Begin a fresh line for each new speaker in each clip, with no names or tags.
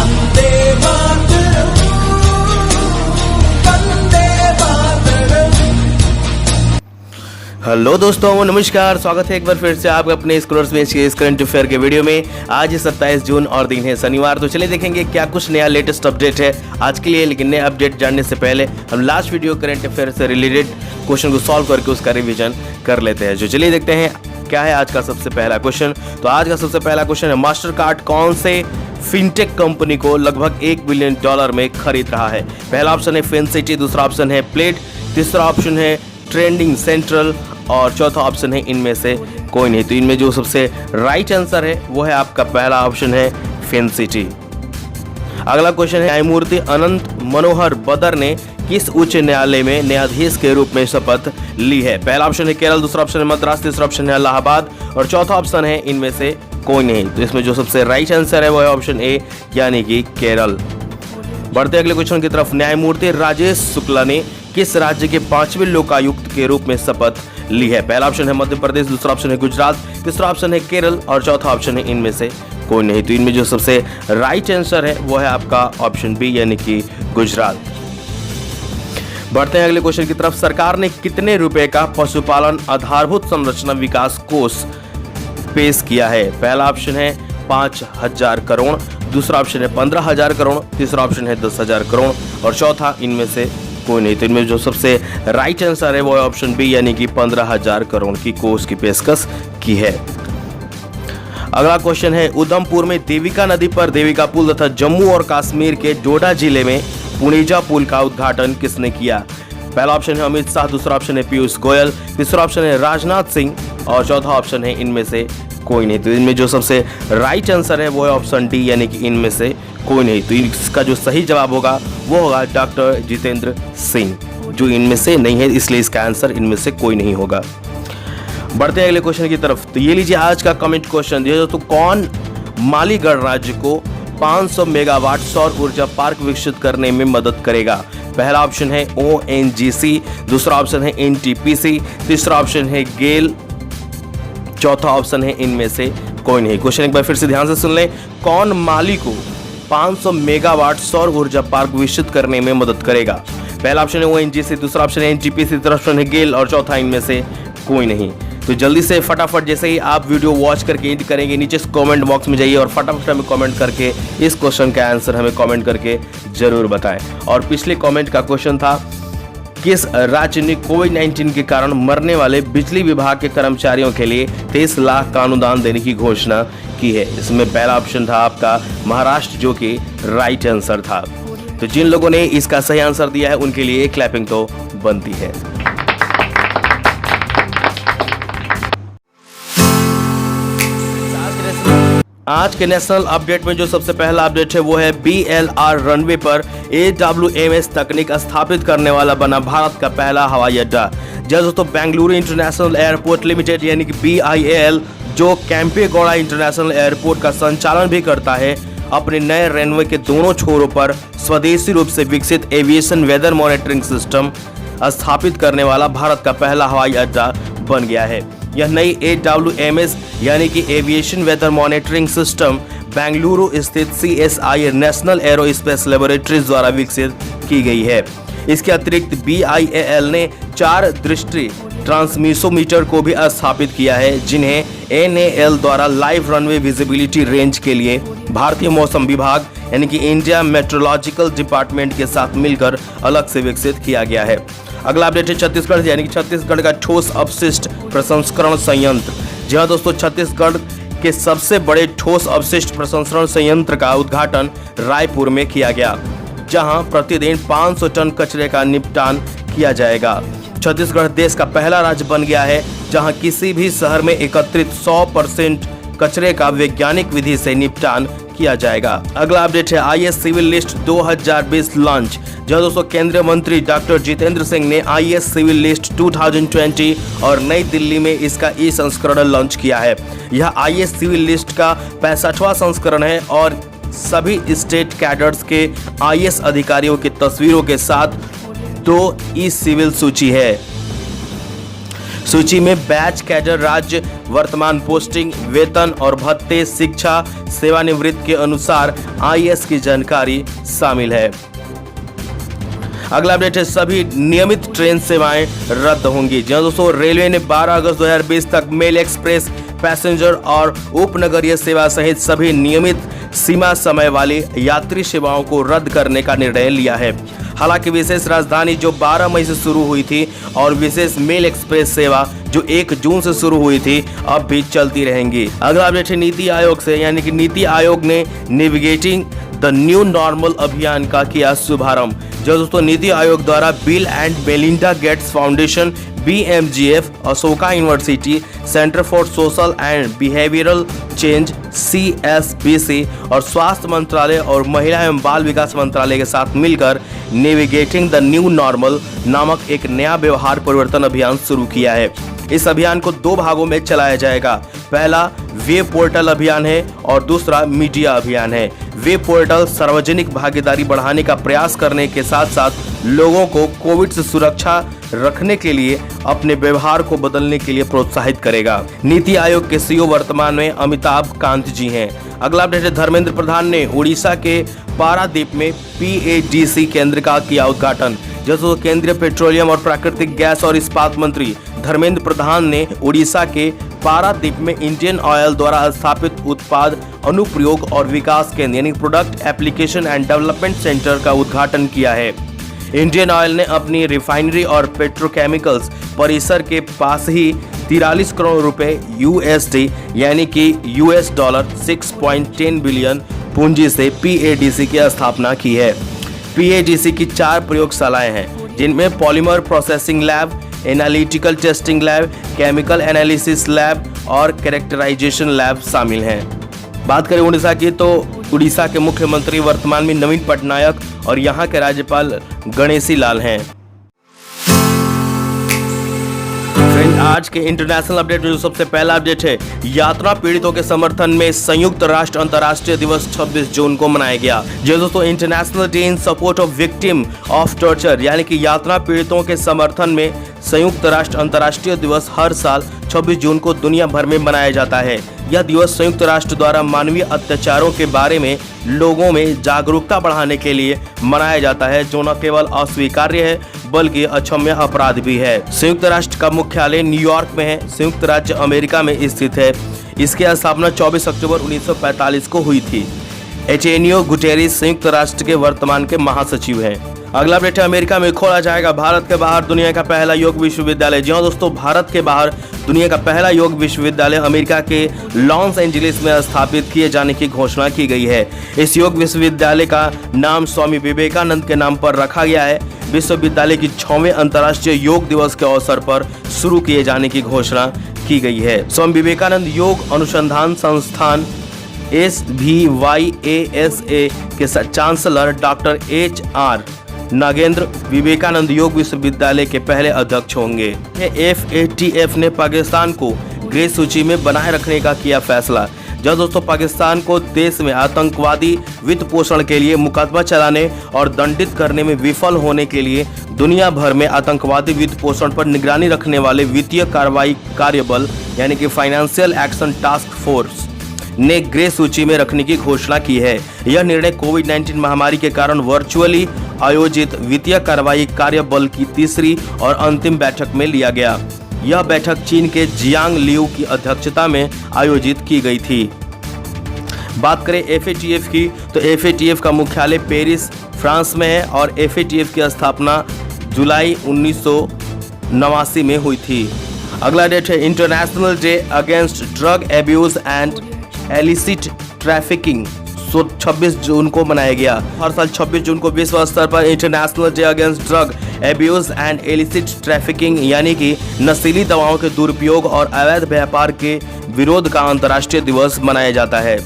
Vande Mataram, Vande Mataram.
Hello दोस्तों, नमस्कार। स्वागत है एक बार फिर से आपका अपने स्कॉलर्स बेंच के इस करंट अफेयर के वीडियो में। आज 27 जून और दिन है शनिवार। तो चलिए देखेंगे क्या कुछ नया लेटेस्ट अपडेट है आज के लिए। लेकिन नए अपडेट जानने से पहले हम लास्ट वीडियो करंट अफेयर से रिलेटेड क्वेश्चन को सॉल्व करके उसका रिवीजन कर लेते हैं। जो चलिए देखते हैं क्या है आज का सबसे पहला क्वेश्चन। तो आज का सबसे पहला क्वेश्चन है, मास्टर कार्ड कौन से फिनटेक कंपनी को लगभग $1 बिलियन में खरीद रहा है। पहला ऑप्शन है फिनसिटी, दूसरा ऑप्शन है प्लेड, तीसरा ऑप्शन है ट्रेंडिंग सेंट्रल और चौथा ऑप्शन है इनमें से कोई नहीं। तो इनमें जो सबसे राइट आंसर है वो है आपका पहला ऑप्शन है फिनसिटी। अगला क्वेश्चन है, न्यायमूर्ति अनंत मनोहर बदर ने किस उच्च न्यायालय में न्यायाधीश के रूप में शपथ ली है। पहला ऑप्शन है केरल, दूसरा ऑप्शन है मद्रास, तीसरा ऑप्शन है इलाहाबाद और चौथा ऑप्शन है इनमें से कोई नहीं। तो इसमें जो सबसे राइट आंसर है वो है ऑप्शन ए यानी कि केरल। बढ़ते अगले क्वेश्चन की तरफ, न्यायमूर्ति राजेश शुक्ला ने किस राज्य के 5वें लोकायुक्त के रूप में शपथ ली है। पहला ऑप्शन है मध्य प्रदेश, दूसरा ऑप्शन है गुजरात, तीसरा ऑप्शन है केरल और चौथा ऑप्शन है इनमें से कोई नहीं। तो इनमें जो सबसे राइट आंसर है वो है आपका ऑप्शन बी यानी कि गुजरात। बढ़ते हैं अगले क्वेश्चन की तरफ, सरकार ने कितने रुपए का पशुपालन आधारभूत संरचना विकास कोष पेश किया है। पहला ऑप्शन है 5,000 करोड़, दूसरा ऑप्शन है 15,000 करोड़, तीसरा ऑप्शन है 10,000 करोड़ और चौथा इनमें से कोई नहीं। तो इनमें जो सबसे राइट आंसर है वो है ऑप्शन बी यानी कि 15,000 करोड़ की कोष की पेशकश की है। अगला क्वेश्चन है, उधमपुर में देविका नदी पर देविका पुल तथा जम्मू और कश्मीर के डोडा जिले में पुनेजा पुल का उद्घाटन किसने किया। पहला ऑप्शन है अमित शाह, दूसरा ऑप्शन है पीयूष गोयल, तीसरा ऑप्शन है राजनाथ सिंह और चौथा ऑप्शन है इनमें से कोई नहीं। तो इनमें जो सबसे राइट आंसर है वो है ऑप्शन डी यानी कि इनमें से कोई नहीं। तो इसका जो सही जवाब होगा वो होगा डॉक्टर जितेंद्र सिंह, जो इनमें से नहीं है, इसलिए इसका आंसर इनमें से कोई नहीं होगा। बढ़ते हैं अगले क्वेश्चन की तरफ। तो ये लीजिए आज का कमेंट क्वेश्चन दिया, तो कौन माली गणराज्य को 500 मेगावाट सौर ऊर्जा पार्क विकसित करने में मदद करेगा। पहला ऑप्शन है ONGC, दूसरा ऑप्शन है NTPC, तीसरा ऑप्शन है गेल, चौथा ऑप्शन है इनमें से कोई नहीं। क्वेश्चन एक बार फिर से ध्यान से सुन लें, कौन माली को 500 मेगावाट सौर ऊर्जा पार्क विकसित करने में मदद करेगा। पहला ऑप्शन है ONGC, दूसरा ऑप्शन है NTPC, तीसरा ऑप्शन है गेल और चौथा इनमें से कोई नहीं। तो जल्दी से फटाफट जैसे ही आप वीडियो वॉच करके एंड करेंगे नीचे कमेंट बॉक्स में जाइए और फटाफट हमें कमेंट करके इस क्वेश्चन का आंसर हमें कमेंट करके जरूर बताएं। और पिछले कमेंट का क्वेश्चन था, किस राज्य ने कोविड-19 के कारण मरने वाले बिजली विभाग के कर्मचारियों के लिए 23 लाख का अनुदान देने की घोषणा की है। इसमें पहला ऑप्शन था आपका महाराष्ट्र, जो कि राइट आंसर था। तो जिन लोगों ने इसका सही आंसर दिया है उनके लिए क्लैपिंग तो बनती है। आज के नेशनल अपडेट में जो सबसे पहला अपडेट है वो है BLR रनवे पर AWMS तकनीक स्थापित करने वाला बना भारत का पहला हवाई अड्डा। दोस्तों, बेंगलुरु इंटरनेशनल एयरपोर्ट लिमिटेड यानी कि BIAL, जो कैंपेगौड़ा इंटरनेशनल एयरपोर्ट का संचालन भी करता है, अपने नए रनवे के दोनों छोरों पर स्वदेशी रूप से विकसित एविएशन वेदर मॉनिटरिंग सिस्टम स्थापित करने वाला भारत का पहला हवाई अड्डा बन गया है। यह नई AWMS यानी कि aviation weather monitoring system Bengaluru स्थित CSIR नेशनल एरोस्पेस लेबोरेटरीज द्वारा विकसित की गई है। इसके अतिरिक्त BIAL ने 4 दृष्टि ट्रांसमिसोमीटर को भी स्थापित किया है, जिन्हें NAL द्वारा लाइव रनवे विजिबिलिटी रेंज के लिए भारतीय मौसम विभाग यानी कि इंडिया मेट्रोलॉजिकल डिपार्टमेंट के साथ मिलकर अलग से विकसित किया गया है। अगला अपडेट है छत्तीसगढ़ यानी कि छत्तीसगढ़ का ठोस अपशिष्ट प्रसंस्करण संयंत्र। जी हाँ दोस्तों, छत्तीसगढ़ के सबसे बड़े ठोस अपशिष्ट प्रसंस्करण संयंत्र का उद्घाटन रायपुर में किया गया, जहां प्रतिदिन 500 टन कचरे का निपटान किया जाएगा। छत्तीसगढ़ देश का पहला राज्य बन गया है जहां किसी भी शहर में एकत्रित 100% कचरे का वैज्ञानिक विधि से निपटान किया जाएगा। अगला अपडेट है IAS सिविल लिस्ट 2020 लॉन्च। जहां दोस्तों केंद्रीय मंत्री डॉक्टर जितेंद्र सिंह ने IAS सिविल लिस्ट 2020 और नई दिल्ली में इसका संस्करण लॉन्च किया है। यह IAS सिविल लिस्ट का 65वां संस्करण है और सभी स्टेट कैडर्स के IAS अधिकारियों की तस्वीरों के साथ 2 सिविल सूची है। सूची में बैच, कैडर, राज्य, वर्तमान पोस्टिंग, वेतन और भत्ते, शिक्षा, सेवानिवृत्त के अनुसार आईएएस की जानकारी शामिल है। अगला अपडेट है, सभी नियमित ट्रेन सेवाएं रद्द होंगी। जी दोस्तों, रेलवे ने 12 अगस्त 2020 तक मेल, एक्सप्रेस, पैसेंजर और उपनगरीय सेवा सहित सभी नियमित सीमा समय वाली यात्री सेवाओं को रद्द करने का निर्णय लिया है। हालांकि विशेष राजधानी जो 12 मई से शुरू हुई थी और विशेष मेल एक्सप्रेस सेवा जो 1 जून से शुरू हुई थी अब भी चलती रहेंगी। अगला अपडेट है नीति आयोग से, यानी कि नीति आयोग ने नेविगेटिंग द न्यू नॉर्मल अभियान का किया शुभारंभ। जो दोस्तों, नीति आयोग द्वारा bill and Melinda Gates foundation, BMGF, Ashoka university, centre for social and behavioural change, CSBC और स्वास्थ्य मंत्रालय और महिला एवं बाल विकास मंत्रालय के साथ मिलकर नेविगेटिंग द न्यू नॉर्मल नामक एक नया व्यवहार परिवर्तन अभियान शुरू किया है। इस अभियान को 2 भागों में चलाया जाएगा। पहला वेब पोर्टल अभियान है और दूसरा मीडिया अभियान है। वेब पोर्टल सार्वजनिक भागीदारी बढ़ाने का प्रयास करने के साथ साथ लोगों को कोविड से सुरक्षा रखने के लिए अपने व्यवहार को बदलने के लिए प्रोत्साहित करेगा। नीति आयोग के CEO वर्तमान में अमिताभ कांत जी हैं। अगला अपडेट है, धर्मेंद्र प्रधान ने उड़ीसा के पारादीप में PADC केंद्र का किया उद्घाटन। जैसे केंद्रीय पेट्रोलियम और प्राकृतिक गैस और इस्पात मंत्री धर्मेंद्र प्रधान ने उड़ीसा के पारादीप में इंडियन ऑयल द्वारा स्थापित उत्पाद अनुप्रयोग और विकास केंद्र यानी product application and development centre का उद्घाटन किया है। इंडियन ऑयल ने अपनी रिफाइनरी और पेट्रोकेमिकल्स परिसर के पास ही 43 करोड़ रुपए USD यानी कि $6.10 बिलियन पूंजी से PADC की स्थापना की है। PADC की 4 प्रयोगशालाएं हैं, जिनमें polymer processing lab, analytical testing lab, chemical analysis lab और कैरेक्टराइजेशन लैब शामिल हैं। बात करें उड़ीसा की, तो उड़ीसा के मुख्यमंत्री वर्तमान में नवीन पटनायक और यहाँ के राज्यपाल गणेशी लाल हैं। फ्रेंड, आज के इंटरनेशनल अपडेट में जो सबसे पहला अपडेट है, यात्रा पीड़ितों के समर्थन में संयुक्त राष्ट्र अंतर्राष्ट्रीय दिवस 26 जून को मनाया गया। जो दोस्तों, international day in support of victim of torture यानी कि यात्रा पीड़ितों के समर्थन में संयुक्त राष्ट्र अंतर्राष्ट्रीय दिवस हर साल 26 जून को दुनिया भर में मनाया जाता है। यह दिवस संयुक्त राष्ट्र द्वारा मानवीय अत्याचारों के बारे में लोगों में जागरूकता बढ़ाने के लिए मनाया जाता है, जो न केवल अस्वीकार्य है बल्कि अक्षम्य अपराध भी है। संयुक्त राष्ट्र का मुख्यालय न्यूयॉर्क में है, संयुक्त राज्य अमेरिका में स्थित है। इसकी स्थापना 24 अक्टूबर 1945 को हुई थी। एंटोनियो गुटेरेस संयुक्त राष्ट्र के वर्तमान के महासचिव हैं। अगला अपडेट है, अमेरिका में खोला जाएगा भारत के बाहर दुनिया का पहला योग विश्वविद्यालय। जी हाँ दोस्तों, भारत के बाहर दुनिया का पहला योग विश्वविद्यालय अमेरिका के लॉस एंजलिस में स्थापित किए जाने की घोषणा की गई है। इस योग विश्वविद्यालय का नाम स्वामी विवेकानंद के नाम पर रखा गया है। विश्वविद्यालय की 6वें अंतर्राष्ट्रीय योग दिवस के अवसर पर शुरू किए जाने की घोषणा की गई है। स्वामी विवेकानंद योग अनुसंधान संस्थान SVYASA के chancellor doctor HR Nagendra Vivekananda Yoga Vishwavidyalaya के पहले अध्यक्ष होंगे। FATF ने पाकिस्तान को ग्रे सूची में बनाए रखने का किया फैसला। जब दोस्तों, पाकिस्तान को देश में आतंकवादी वित्त पोषण के लिए मुकदमा चलाने और दंडित करने में विफल होने के लिए दुनिया भर में आतंकवादी वित्त पोषण पर निगरानी रखने वाले वित्तीय कार्रवाई कार्यबल यानी कि फाइनेंशियल एक्शन टास्क फोर्स ने ग्रे सूची में रखने की घोषणा की है। यह निर्णय कोविड-19 महामारी के कारण वर्चुअली आयोजित वित्तीय कार्रवाई कार्यबल की तीसरी और अंतिम बैठक में लिया गया। यह बैठक चीन के जियांग लियू की अध्यक्षता में आयोजित की गई थी। बात करें FATF की, तो FATF का मुख्यालय पेरिस, फ्रांस में है और FATF की स्थापना जुलाई 1989 में हुई थी। अगला डेट है, international day against drug abuse and elicit trafficking 26 जून को मनाया गया। हर साल 26 जून को विश्व स्तर पर international day against drug abuse and elicit trafficking यानी कि नशीली दवाओं के दुरुपयोग और अवैध व्यापार के विरोध का अंतर्राष्ट्रीय दिवस मनाया जाता है।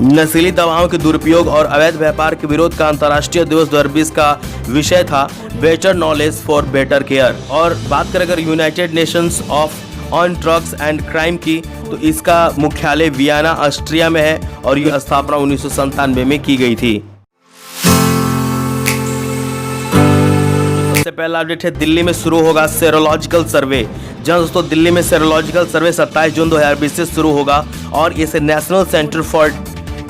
नशीली दवाओं के दुरुपयोग और अवैध व्यापार के विरोध का अंतर्राष्ट्रीय दिवस 2020 का विषय था better knowledge for better care. और बात करें अगर United Nations on drugs and crime की, तो इसका मुख्यालय वियना ऑस्ट्रिया में है और यह स्थापना 1997 में की गई थी। सबसे पहला अपडेट है, दिल्ली में शुरू होगा सेरोलॉजिकल सर्वे। जी हाँ दोस्तों, दिल्ली में सेरोलॉजिकल सर्वे 27 जून 2020 से शुरू होगा और इसे national centre for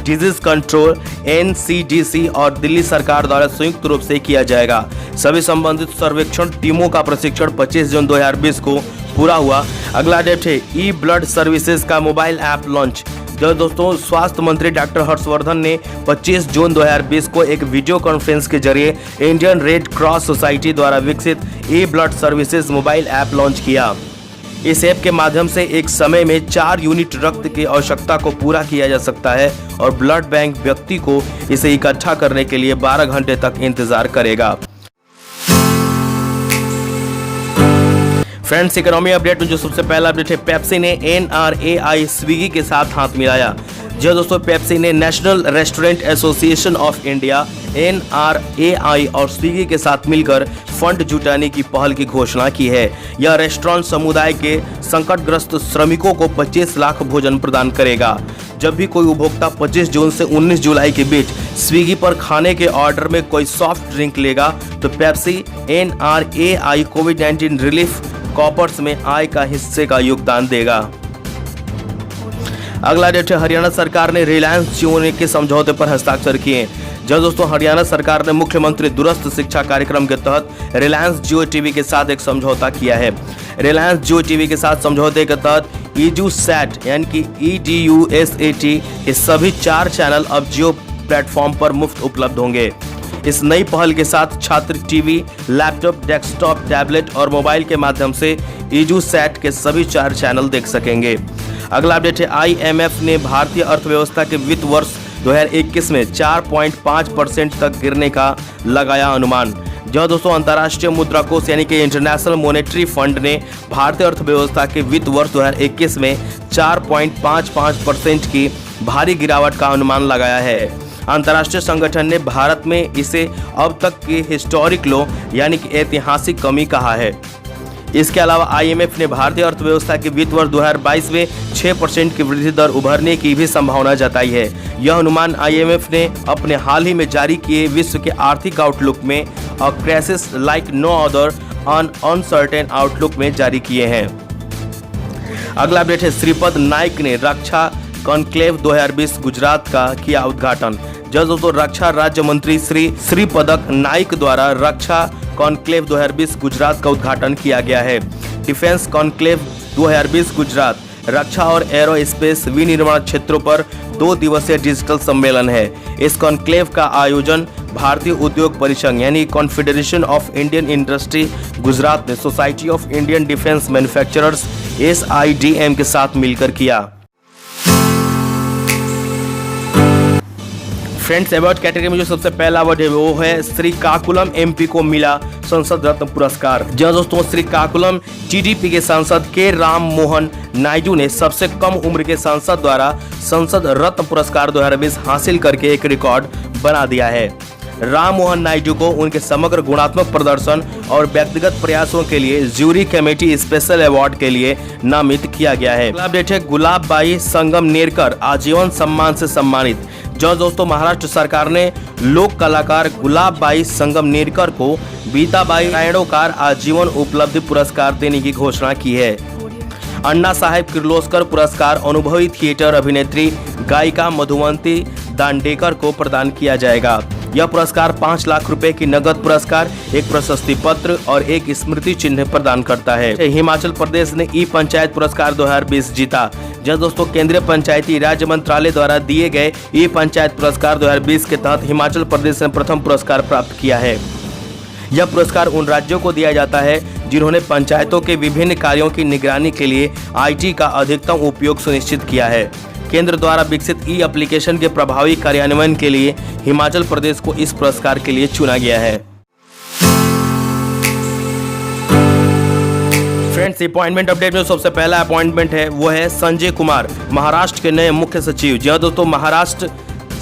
disease control NCDC और दिल्ली सरकार द्वारा संयुक्त रूप से किया जाएगा। सभी संबंधित सर्वेक्षण टीमों का प्रशिक्षण 25 जून 2020 को पूरा हुआ। अगला अपडेट है, ई ब्लड सर्विसेज का मोबाइल ऐप लॉन्च। जो दोस्तों, स्वास्थ्य मंत्री डॉक्टर हर्षवर्धन ने 25 जून 2020 को एक वीडियो कॉन्फ्रेंस के जरिए इंडियन रेड क्रॉस सोसाइटी द्वारा विकसित e blood services mobile app launch किया। इस ऐप के माध्यम से एक समय में 4 यूनिट रक्त की आवश्यकता को पूरा किया जा सकता है और ब्लड बैंक व्यक्ति को इसे इकट्ठा करने के लिए 12 घंटे तक इंतजार करेगा। फ्रेंड्स, इकोनॉमी अपडेट में जो सबसे पहला अपडेट है, पेप्सी ने NRAI स्विगी के साथ हाथ मिलाया। जो दोस्तों, पेप्सी ने national restaurant association of India NRAI और स्विगी के साथ मिलकर फंड जुटाने की पहल की घोषणा की है। यह रेस्टोरेंट समुदाय के संकटग्रस्त श्रमिकों को 25 लाख भोजन प्रदान करेगा। जब भी कोई उपभोक्ता 25 जून से 19 जुलाई के बीच स्विगी पर खाने के ऑर्डर में कोई सॉफ्ट ड्रिंक लेगा तो पेप्सी NRAI कोविड-19 रिलीफ कॉपर्स में आय का हिस्से का योगदान देगा। अगला डेट है, हरियाणा सरकार ने रिलायंस जियो के समझौते पर हस्ताक्षर किए। जब दोस्तों, हरियाणा सरकार ने मुख्यमंत्री दूरस्थ शिक्षा कार्यक्रम के तहत रिलायंस जियो टीवी के साथ एक समझौता किया है। रिलायंस जियो टीवी के साथ समझौते के तहत EduSat यानी कि EDUSAT के सभी 4 चैनल अब जियो प्लेटफॉर्म पर मुफ्त उपलब्ध होंगे। इस नई पहल के साथ छात्र टीवी, लैपटॉप, डेस्कटॉप, टैबलेट और मोबाइल के माध्यम से EduSat के सभी 4 चैनल देख सकेंगे। अगला अपडेट है, IMF ने भारतीय अर्थव्यवस्था के वित्त वर्ष 2021 में 4.5% तक गिरने का लगाया अनुमान। जो दोस्तों, अंतर्राष्ट्रीय मुद्रा कोष यानी कि इंटरनेशनल मॉनेटरी फंड ने भारतीय अर्थव्यवस्था के वित्त वर्ष 2021 में 4.55% की भारी गिरावट का अनुमान लगाया है। अंतर्राष्ट्रीय संगठन ने भारत में इसे अब तक की हिस्टोरिक लो यानी कि ऐतिहासिक कमी कहा है। इसके अलावा IMF ने भारतीय अर्थव्यवस्था के वित्त वर्ष 2022 में 6% की वृद्धि दर उभरने की भी संभावना जताई है। यह अनुमान IMF ने अपने हाल ही में जारी किए विश्व के आर्थिक आउटलुक में a crisis like no other uncertain outlook में जारी किए हैं। अगला अपडेट है, श्रीपद नाइक ने रक्षा कॉन्क्लेव 2020 गुजरात का किया उद्घाटन। जब दोस्तों, रक्षा राज्य मंत्री श्रीपद नाइक द्वारा रक्षा कॉन्क्लेव 2020 गुजरात का उद्घाटन किया गया है। डिफेंस कॉन्क्लेव 2020 गुजरात रक्षा और एरोस्पेस विनिर्माण क्षेत्रों पर 2 दिवसीय डिजिटल सम्मेलन है। इस कॉन्क्लेव का आयोजन भारतीय उद्योग परिसंघ यानी confederation of Indian industry Gujarat ने society of Indian defence manufacturers SIDM के साथ मिलकर किया। फ्रेंड्स, अवार्ड कैटेगरी में जो सबसे पहला अवार्ड है वो है श्रीकाकुलम MP को मिला संसद रत्न पुरस्कार। जी दोस्तों, श्रीकाकुलम TDP के सांसद के राम मोहन नायडू ने सबसे कम उम्र के सांसद द्वारा संसद रत्न पुरस्कार 2020 हासिल करके एक रिकॉर्ड बना दिया है। राम मोहन नायडू को उनके समग्र गुणात्मक प्रदर्शन और व्यक्तिगत प्रयासों के लिए ज्यूरी कमेटी स्पेशल अवार्ड के लिए नामित किया गया है। अगला अपडेट है, गुलाबबाई संगमनेरकर आजीवन सम्मान से सम्मानित। जो दोस्तों, महाराष्ट्र सरकार ने लोक कलाकार गुलाबबाई संगमनेरकर को बीताबाई रायणोकार आजीवन उपलब्धि पुरस्कार देने की घोषणा की है। अन्ना साहेब किर्लोस्कर पुरस्कार अनुभवी थिएटर अभिनेत्री गायिका मधुवंती दांडेकर को प्रदान किया जाएगा। यह पुरस्कार 5 लाख रुपए की नगद पुरस्कार, एक प्रशस्ति पत्र और एक स्मृति चिन्ह प्रदान करता है। हिमाचल प्रदेश ने ई पंचायत पुरस्कार 2020 जीता। जब दोस्तों, केंद्रीय पंचायती राज्य मंत्रालय द्वारा दिए गए ई पंचायत पुरस्कार 2020 के तहत हिमाचल प्रदेश ने प्रथम पुरस्कार प्राप्त किया है। यह पुरस्कार उन राज्यों को दिया जाता है जिन्होंने पंचायतों के विभिन्न कार्यों की निगरानी के लिए IT का अधिकतम उपयोग सुनिश्चित किया है। केंद्र द्वारा विकसित ई एप्लीकेशन के प्रभावी कार्यान्वयन के लिए हिमाचल प्रदेश को इस पुरस्कार के लिए चुना गया है। फ्रेंड्स, अपॉइंटमेंट अपडेट में सबसे पहला अपॉइंटमेंट है वो है संजय कुमार, महाराष्ट्र के नए मुख्य सचिव। जी हाँ दोस्तों, महाराष्ट्र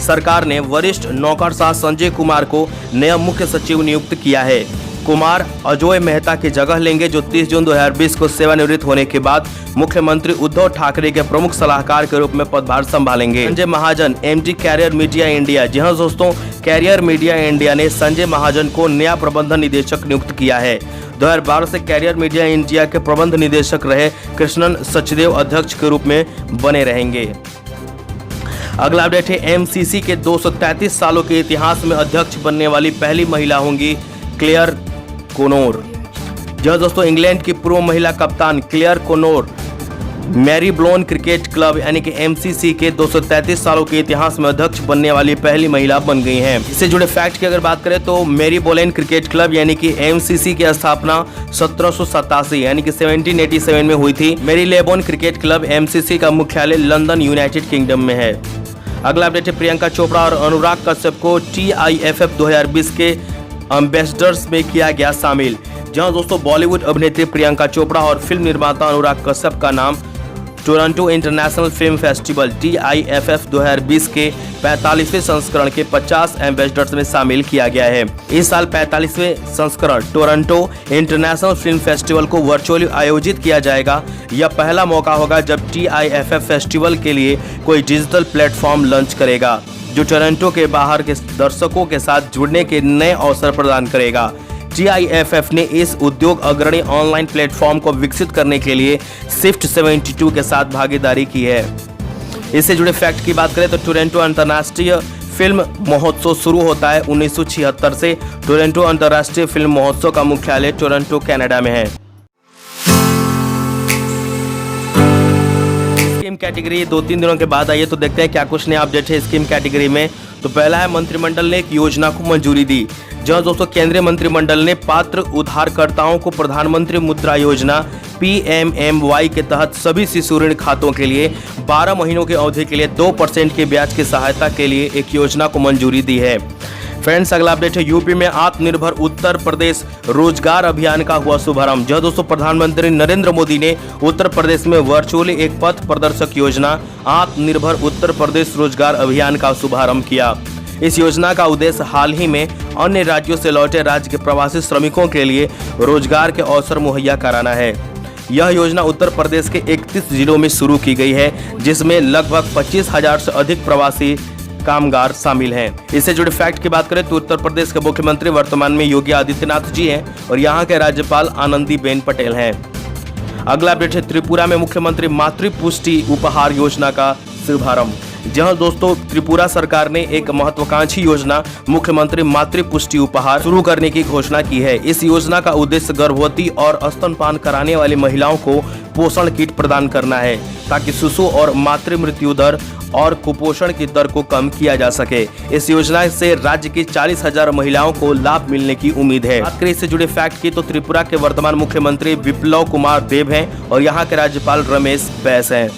सरकार ने वरिष्ठ नौकरशाह संजय कुमार को नया मुख्य सचिव नियुक्त किया है। कुमार अजय मेहता की जगह लेंगे जो 30 जून 2020 को सेवानिवृत्त होने के बाद मुख्यमंत्री उद्धव ठाकरे के प्रमुख सलाहकार के रूप में पदभार संभालेंगे। संजय महाजन MD कैरियर मीडिया इंडिया। जी हाँ दोस्तों, कैरियर मीडिया इंडिया ने संजय महाजन को नया प्रबंध निदेशक नियुक्त किया है। 2012 से कैरियर मीडिया इंडिया के प्रबंध निदेशक रहे कृष्णन सचदेव अध्यक्ष के रूप में बने रहेंगे। अगला अपडेट है एमसीसी के 233 सालों के इतिहास में अध्यक्ष बनने वाली पहली महिला होंगी क्लेयर कोनोर। जो दोस्तों इंग्लैंड की पूर्व महिला कप्तान क्लेयर कोनोर मैरीब्लोन क्रिकेट क्लब यानी कि एमसीसी के 233 सालों के इतिहास में अध्यक्ष बनने वाली पहली महिला बन गई हैं। इससे जुड़े फैक्ट की अगर बात करें तो मैरीब्लोन क्रिकेट क्लब यानी कि एमसीसी की स्थापना 1787 यानी कि 1787 में हुई थी। मैरीलेबोन क्रिकेट क्लब एमसीसी का मुख्यालय लंदन यूनाइटेड किंगडम में है। अगला अपडेट है प्रियंका चोपड़ा और अनुराग कश्यप को TIFF 2020 के एम्बेसडर्स में किया गया शामिल। जहां दोस्तों बॉलीवुड अभिनेत्री प्रियंका चोपड़ा और फिल्म निर्माता अनुराग कश्यप का नाम Toronto international film festival TIFF 2020 के 45वें संस्करण के 50 एम्बेसडर्स में शामिल किया गया है। इस साल 45वें संस्करण टोरंटो इंटरनेशनल फिल्म फेस्टिवल को वर्चुअली आयोजित किया जाएगा। यह पहला मौका होगा जब TIFF फेस्टिवल के लिए कोई डिजिटल प्लेटफॉर्म लॉन्च करेगा, जो टोरंटो के बाहर के दर्शकों के साथ जुड़ने के नए अवसर प्रदान करेगा। TIFF ने इस उद्योग अग्रणी ऑनलाइन प्लेटफॉर्म को विकसित करने के लिए शिफ्ट 72 के साथ भागीदारी की है। इससे जुड़े फैक्ट की बात करें तो टोरंटो अंतर्राष्ट्रीय फिल्म महोत्सव शुरू होता है 1976 से। टोरंटो अंतर्राष्ट्रीय फिल्म महोत्सव का मुख्यालय टोरंटो कनाडा में है। स्कीम कैटेगरी 2-3 दिनों के बाद आई है, तो देखते हैं क्या कुछ नया अपडेट है स्कीम कैटेगरी में। तो पहला है मंत्रिमंडल ने एक योजना को मंजूरी दी। जहां दोस्तों केंद्रीय मंत्रिमंडल ने पात्र उधारकर्ताओं को प्रधानमंत्री मुद्रा योजना PMMY के तहत सभी शिशु ऋण खातों के लिए 12 महीनों की अवधि के लिए 2% के ब्याज की सहायता के लिए एक योजना को मंजूरी दी है। फ्रेंड्स अगला अपडेट है यूपी में आत्मनिर्भर उत्तर प्रदेश रोजगार अभियान का हुआ शुभारंभ। जहां दोस्तों प्रधानमंत्री नरेंद्र मोदी ने उत्तर प्रदेश में वर्चुअली एक पथ प्रदर्शक योजना आत्मनिर्भर उत्तर प्रदेश रोजगार अभियान का शुभारंभ किया। इस योजना का उद्देश्य हाल ही में अन्य राज्यों से लौटे राज्य के प्रवासी श्रमिकों के लिए रोजगार के अवसर मुहैया कराना है। यह योजना उत्तर प्रदेश के 31 जिलों में शुरू की गई है, जिसमें लगभग 25,000 से अधिक प्रवासी कामगार शामिल हैं। इससे जुड़े फैक्ट की बात करें तो उत्तर प्रदेश के मुख्यमंत्री वर्तमान में योगी आदित्यनाथ जी हैं और यहाँ के राज्यपाल आनंदीबेन पटेल हैं। अगला अपडेट है त्रिपुरा में मुख्यमंत्री मातृ पुष्टि उपहार योजना का शुभारंभ। जहां दोस्तों त्रिपुरा सरकार ने एक महत्वाकांक्षी योजना मुख्यमंत्री मातृ पुष्टि उपहार शुरू करने की घोषणा की है। इस योजना का उद्देश्य गर्भवती और स्तनपान कराने वाली महिलाओं को पोषण किट प्रदान करना है, ताकि शिशु और मातृ मृत्यु दर और कुपोषण की दर को कम किया जा सके। इस योजना से राज्य की 40,000 महिलाओं को लाभ मिलने की उम्मीद है। बात करें इससे जुड़े फैक्ट की तो त्रिपुरा के वर्तमान मुख्यमंत्री विप्लव कुमार देव हैं और यहाँ के राज्यपाल रमेश बैस हैं।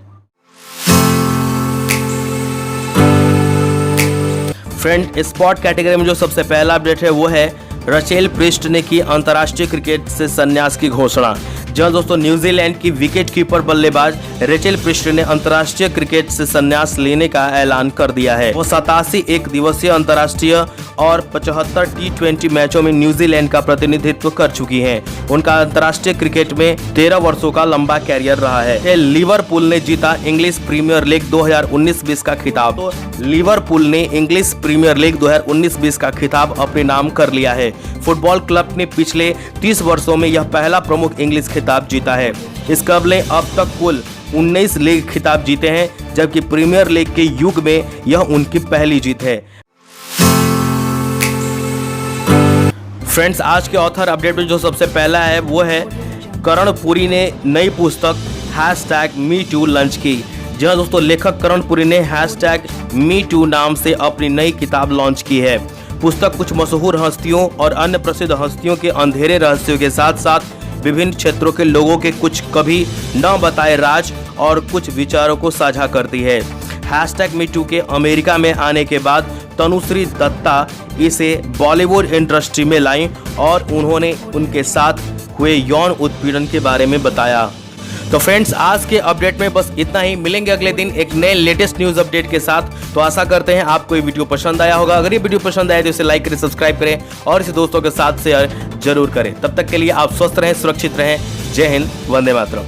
फ्रेंड स्पोर्ट कैटेगरी में जो सबसे पहला अपडेट है वो है रचेल प्रिस्ट ने की अंतर्राष्ट्रीय क्रिकेट से संन्यास की घोषणा। जहां दोस्तों न्यूजीलैंड की विकेट कीपर बल्लेबाज रेचेल प्रिस्ट ने अंतर्राष्ट्रीय क्रिकेट से संन्यास लेने का ऐलान कर दिया है। वो 87 एक दिवसीय अंतर्राष्ट्रीय और 75 T20 मैचों में न्यूजीलैंड का प्रतिनिधित्व कर चुकी हैं। उनका अंतर्राष्ट्रीय क्रिकेट में 13 वर्षों का लंबा कैरियर रहा है। लिवरपूल ने जीता इंग्लिश प्रीमियर लीग 2019-20 का खिताब। तो लिवरपूल ने इंग्लिश प्रीमियर लीग 2019-20 का खिताब अपने नाम कर लिया है। फुटबॉल क्लब ने पिछले 30 वर्षों में यह पहला प्रमुख इंग्लिश खिताब जीता है। इस क्लब ने अब तक कुल 19 लीग खिताब जीते हैं, जबकि प्रीमियर लीग के युग में यह उनकी पहली जीत है। फ्रेंड्स आज के ऑथर अपडेट में जो सबसे पहला है वो है करण पुरी ने नई पुस्तक #MeToo लॉन्च की। जहां दोस्तों लेखक करण पुरी ने #MeToo नाम से अपनी नई किताब लॉन्च की है। पुस्तक कुछ मशहूर हस्तियों और अन्य प्रसिद्ध हस्तियों के अंधेरे रहस्यों के साथ साथ विभिन्न क्षेत्रों के लोगों के कुछ कभी न बताए राज और कुछ विचारों को साझा करती है। #MeToo के अमेरिका में आने के बाद तनुश्री दत्ता इसे बॉलीवुड इंडस्ट्री में लाई और उन्होंने उनके साथ हुए यौन उत्पीड़न के बारे में बताया। तो फ्रेंड्स आज के अपडेट में बस इतना ही। मिलेंगे अगले दिन एक नए लेटेस्ट न्यूज़ अपडेट के साथ। तो आशा करते हैं आपको ये वीडियो पसंद आया होगा। अगर ये वीडियो पसंद आया तो इसे लाइक करें, सब्सक्राइब करें और इसे दोस्तों के साथ शेयर जरूर करें। तब तक के लिए आप स्वस्थ रहें, सुरक्षित रहें। जय हिंद, वंदे मातरम।